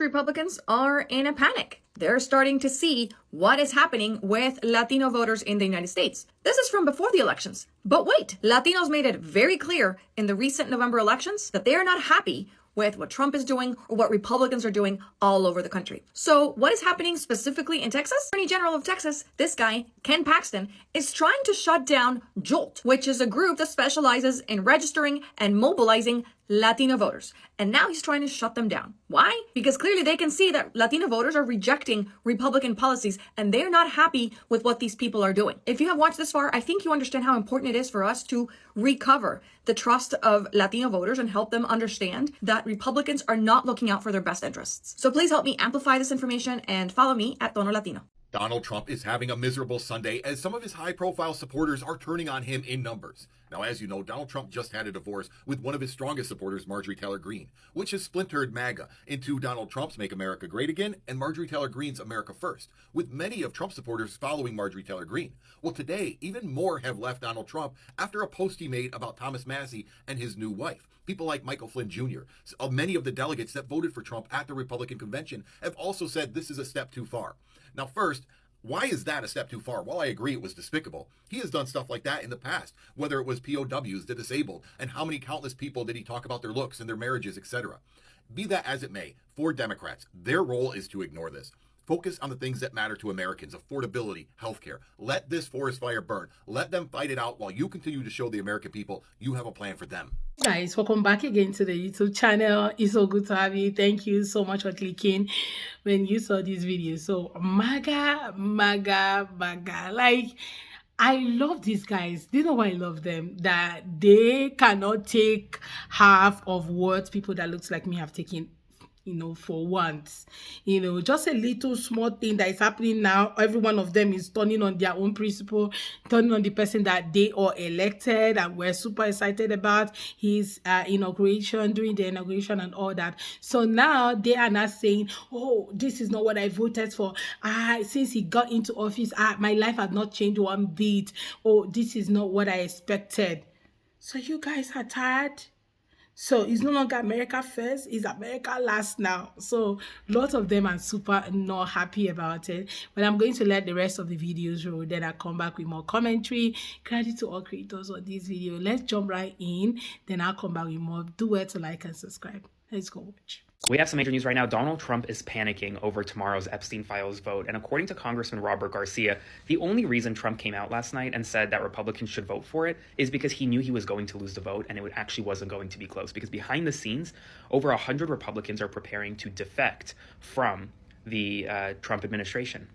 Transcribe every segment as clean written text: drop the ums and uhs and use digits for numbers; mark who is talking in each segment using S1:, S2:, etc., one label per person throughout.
S1: Republicans are in a panic. They're starting to see what is happening with Latino voters in the United States. This is from before the elections. But wait, Latinos made it very clear in the recent November elections that they are not happy with what Trump is doing or what Republicans are doing all over the country. So what is happening specifically in Texas? Attorney General of Texas, this guy, Ken Paxton, is trying to shut down JOLT, which is a group that specializes in registering and mobilizing Latino voters. And now he's trying to shut them down. Why? Because clearly they can see that Latino voters are rejecting Republican policies and they're not happy with what these people are doing. If you have watched this far, I think you understand how important it is for us to recover the trust of Latino voters and help them understand that Republicans are not looking out for their best interests. So please help me amplify this information and follow me at Tono Latino.
S2: Donald Trump is having a miserable Sunday as some of his high-profile supporters are turning on him in numbers. Now, as you know, Donald Trump just had a divorce with one of his strongest supporters, Marjorie Taylor Greene, which has splintered MAGA into Donald Trump's Make America Great Again and Marjorie Taylor Greene's America First, with many of Trump's supporters following Marjorie Taylor Greene. Well, today, even more have left Donald Trump after a post he made about Thomas Massie and his new wife. People like Michael Flynn Jr., many of the delegates that voted for Trump at the Republican convention have also said this is a step too far. Now, first, why is that a step too far? Well, I agree it was despicable. He has done stuff like that in the past, whether it was POWs, the disabled, and how many countless people did he talk about their looks and their marriages, etc. Be that as it may, for Democrats, their role is to ignore this. Focus on the things that matter to Americans: affordability, healthcare. Let this forest fire burn. Let them fight it out while you continue to show the American people you have a plan for them.
S3: Guys, welcome back again to the YouTube channel. It's so good to have you. Thank you so much for clicking when you saw this video. So MAGA. Like, I love these guys. Do you know why I love them? That they cannot take half of what people that looks like me have taken, for once. Just a little small thing that is happening now. Every one of them is turning on their own principle, turning on the person that they are elected and we're super excited about his inauguration, during the inauguration and all that. So now they are not saying, oh, this is not what I voted for. Since he got into office, my life has not changed one bit. Oh, this is not what I expected. So you guys are tired? So it's no longer America first, it's America last now. So lots of them are super not happy about it. But I'm going to let the rest of the videos roll. Then I'll come back with more commentary. Credit to all creators on this video. Let's jump right in. Then I'll come back with more. Do well to like and subscribe. Let's go watch.
S4: We have some major news right now. Donald Trump is panicking over tomorrow's Epstein files vote. And according to Congressman Robert Garcia, the only reason Trump came out last night and said that Republicans should vote for it is because he knew he was going to lose the vote and it actually wasn't going to be close. Because behind the scenes, over 100 Republicans are preparing to defect from the Trump administration.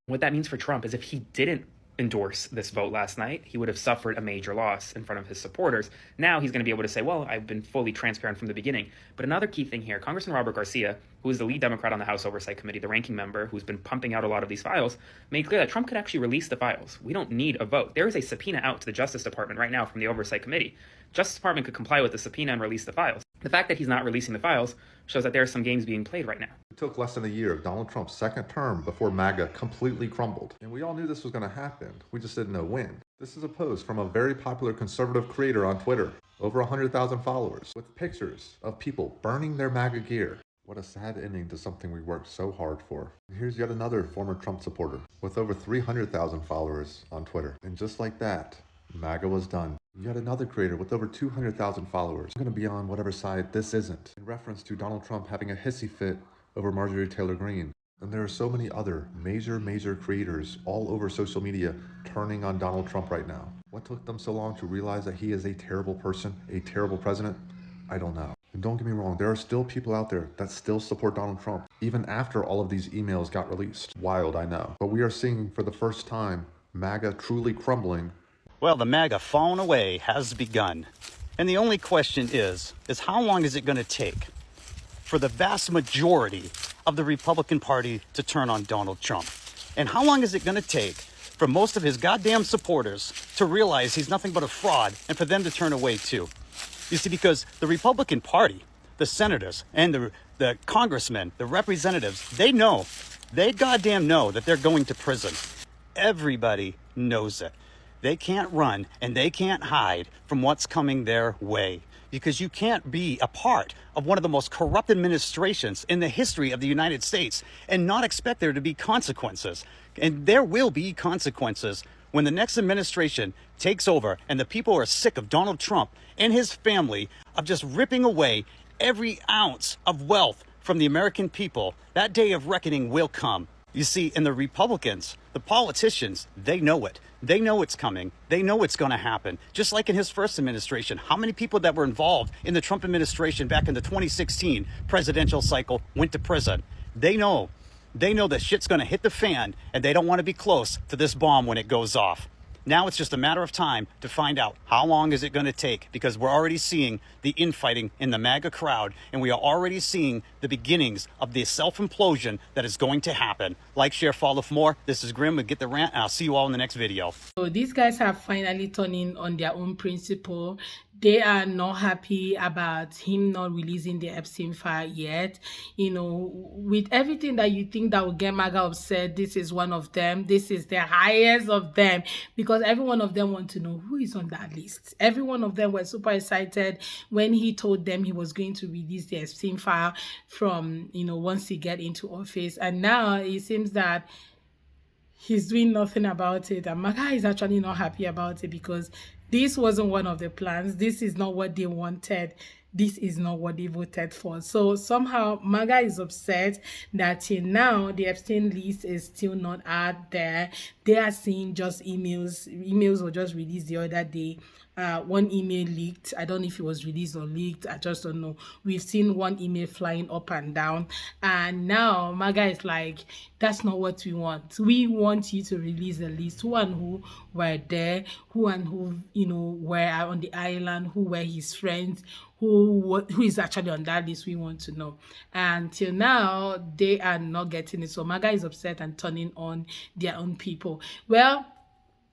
S4: What that means for Trump is if he didn't endorse this vote last night, he would have suffered a major loss in front of his supporters. Now he's going to be able to say, well, I've been fully transparent from the beginning. But another key thing here, Congressman Robert Garcia, who is the lead Democrat on the House Oversight Committee, the ranking member who's been pumping out a lot of these files, made clear that Trump could actually release the files. We don't need a vote. There is a subpoena out to the Justice Department right now from the Oversight Committee. Justice Department could comply with the subpoena and release the files. The fact that he's not releasing the files shows that there are some games being played right now.
S5: It took less than a year of Donald Trump's second term before MAGA completely crumbled. And we all knew this was going to happen. We just didn't know when. This is a post from a very popular conservative creator on Twitter, over 100,000 followers, with pictures of people burning their MAGA gear. What a sad ending to something we worked so hard for. Here's yet another former Trump supporter with over 300,000 followers on Twitter. And just like that, MAGA was done. Yet another creator with over 200,000 followers. I'm going to be on whatever side this isn't, in reference to Donald Trump having a hissy fit over Marjorie Taylor Greene. And there are so many other major creators all over social media turning on Donald Trump right now. What took them so long to realize that he is a terrible person, a terrible president? I don't know. And don't get me wrong, there are still people out there that still support Donald Trump, even after all of these emails got released. Wild, I know. But we are seeing for the first time MAGA truly crumbling.
S6: Well, the MAGA falling away has begun. And the only question is how long is it going to take for the vast majority of the Republican Party to turn on Donald Trump? And how long is it going to take for most of his goddamn supporters to realize he's nothing but a fraud and for them to turn away too? You see, because the Republican Party, the senators and the congressmen, the representatives, they goddamn know that they're going to prison. Everybody knows it. They can't run and they can't hide from what's coming their way. because you can't be a part of one of the most corrupt administrations in the history of the United States and not expect there to be consequences. And there will be consequences when the next administration takes over and the people are sick of Donald Trump and his family of just ripping away every ounce of wealth from the American people. That day of reckoning will come. You see, and the Republicans, the politicians, they know it. They know it's coming. They know it's going to happen. Just like in his first administration, how many people that were involved in the Trump administration back in the 2016 presidential cycle went to prison? They know that shit's going to hit the fan, and they don't want to be close to this bomb when it goes off. Now it's just a matter of time to find out how long is it going to take, because we're already seeing the infighting in the MAGA crowd, and we are already seeing the beginnings of the self-implosion that is going to happen. Like, share, follow for more. This is Grim with Get the Rant, and I'll see you all in the next video.
S3: So these guys have finally turned in on their own principle. They are not happy about him not releasing the Epstein file yet. You know, with everything that you think that will get MAGA upset, this is one of them. This is the highest of them, because every one of them want to know who is on that list. Every one of them were super excited when he told them he was going to release the Epstein file from, you know, once he get into office. And now it seems that he's doing nothing about it, and MAGA is actually not happy about it, because this wasn't one of the plans. This is not what they wanted. This is not what they voted for. So somehow MAGA is upset that till now the Epstein list is still not out there. They are seeing just emails. Emails were just released the other day. One email leaked. I don't know if it was released or leaked. I just don't know. We've seen one email flying up and down. And now MAGA is like, that's not what we want. We want you to release the list. Who and who were there, who and who, you know, were on the island, who were his friends, who is actually on that list. We want to know. And till now, they are not getting it. So MAGA is upset and turning on their own people. Well,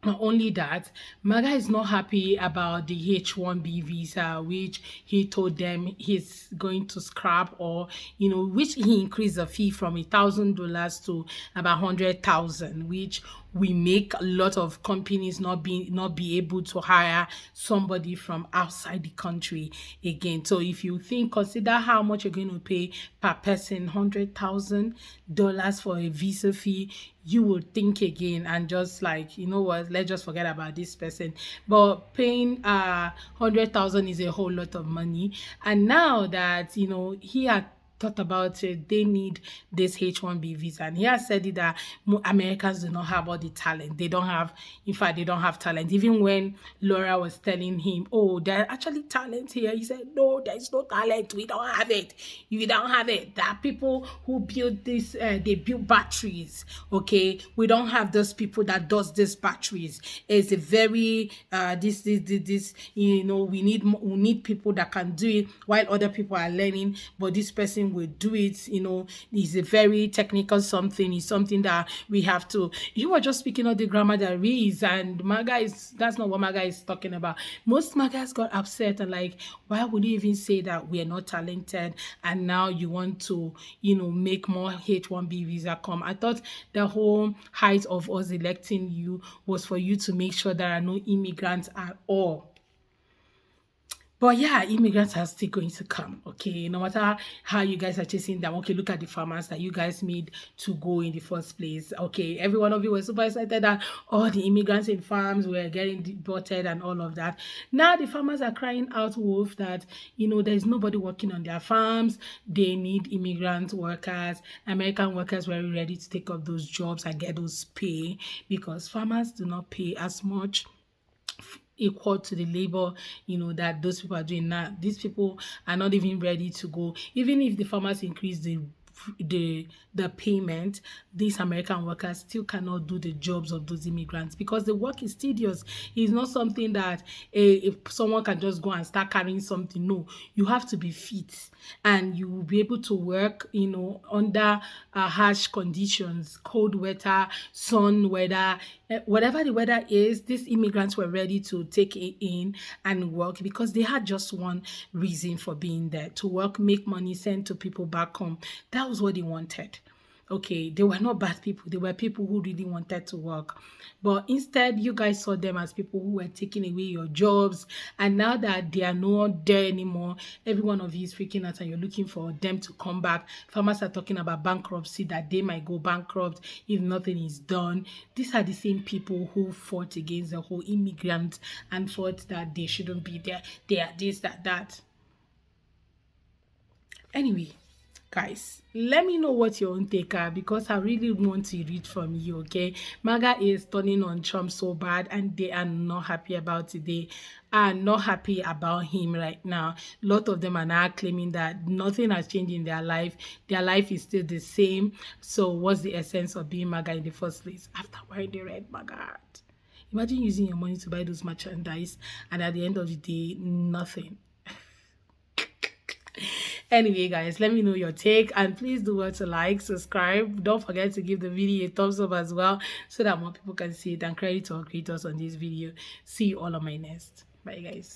S3: not only that, MAGA is not happy about the H-1B visa, which he told them he's going to scrap, or, you know, which he increased the fee from $1,000 to about $100,000, which we make a lot of companies not be able to hire somebody from outside the country again. So if you consider how much you're going to pay per person, $100,000 for a visa fee, you would think again and just like, you know what, let's just forget about this person. But paying $100,000 is a whole lot of money. And now that, you know, he had thought about it, they need this H-1B visa. And he has said it that Americans do not have all the talent. They don't have, in fact, they don't have talent. Even when Laura was telling him, oh, there are actually talent here, he said, no, there is no talent. We don't have it. You don't have it. There are people who build this, they build batteries, okay? We don't have those people that does these batteries. It's a very, this, you know, we need people that can do it while other people are learning, but this person will do it, you know. It's a very technical something. It's something that we have to, you were just speaking of the grammar there is, and MAGA that's not what MAGA is talking about. Most MAGAs got upset and like, why would you even say that we are not talented, and now you want to, you know, make more H-1B visa come? I thought the whole height of us electing you was for you to make sure there are no immigrants at all. But yeah, immigrants are still going to come, okay? No matter how you guys are chasing them, okay, look at the farmers that you guys made to go in the first place, okay? Every one of you was super excited that all the immigrants in farms were getting deported and all of that. Now the farmers are crying out wolf that, you know, there's nobody working on their farms. They need immigrant workers. American workers were ready to take up those jobs and get those pay, because farmers do not pay as much equal to the labor, you know, that those people are doing now. These people are not even ready to go. Even if the farmers increase the payment, these American workers still cannot do the jobs of those immigrants, because the work is tedious. It's not something that if someone can just go and start carrying something. No, you have to be fit, and you will be able to work, you know, under harsh conditions, cold weather, sun weather, whatever the weather is. These immigrants were ready to take it in and work, because they had just one reason for being there: to work, make money, send to people back home. That was what they wanted. Okay, they were not bad people. They were people who really wanted to work. But instead, you guys saw them as people who were taking away your jobs. And now that they are not there anymore, every one of you is freaking out and you're looking for them to come back. Farmers are talking about bankruptcy, that they might go bankrupt if nothing is done. These are the same people who fought against the whole immigrant and thought that they shouldn't be there. They are this, that. Anyway, guys, let me know what your own take are, because I really want to read from you. Okay, MAGA is turning on Trump so bad and they are not happy about it. They are not happy about him right now. A lot of them are now claiming that nothing has changed in their life is still the same. So what's the essence of being MAGA in the first place after wearing the red MAGA hat? Imagine using your money to buy those merchandise and at the end of the day, nothing. Anyway, guys, let me know your take, and please do well to like, subscribe. Don't forget to give the video a thumbs up as well, so that more people can see it, and credit to our creators on this video. See you all on my next. Bye, guys.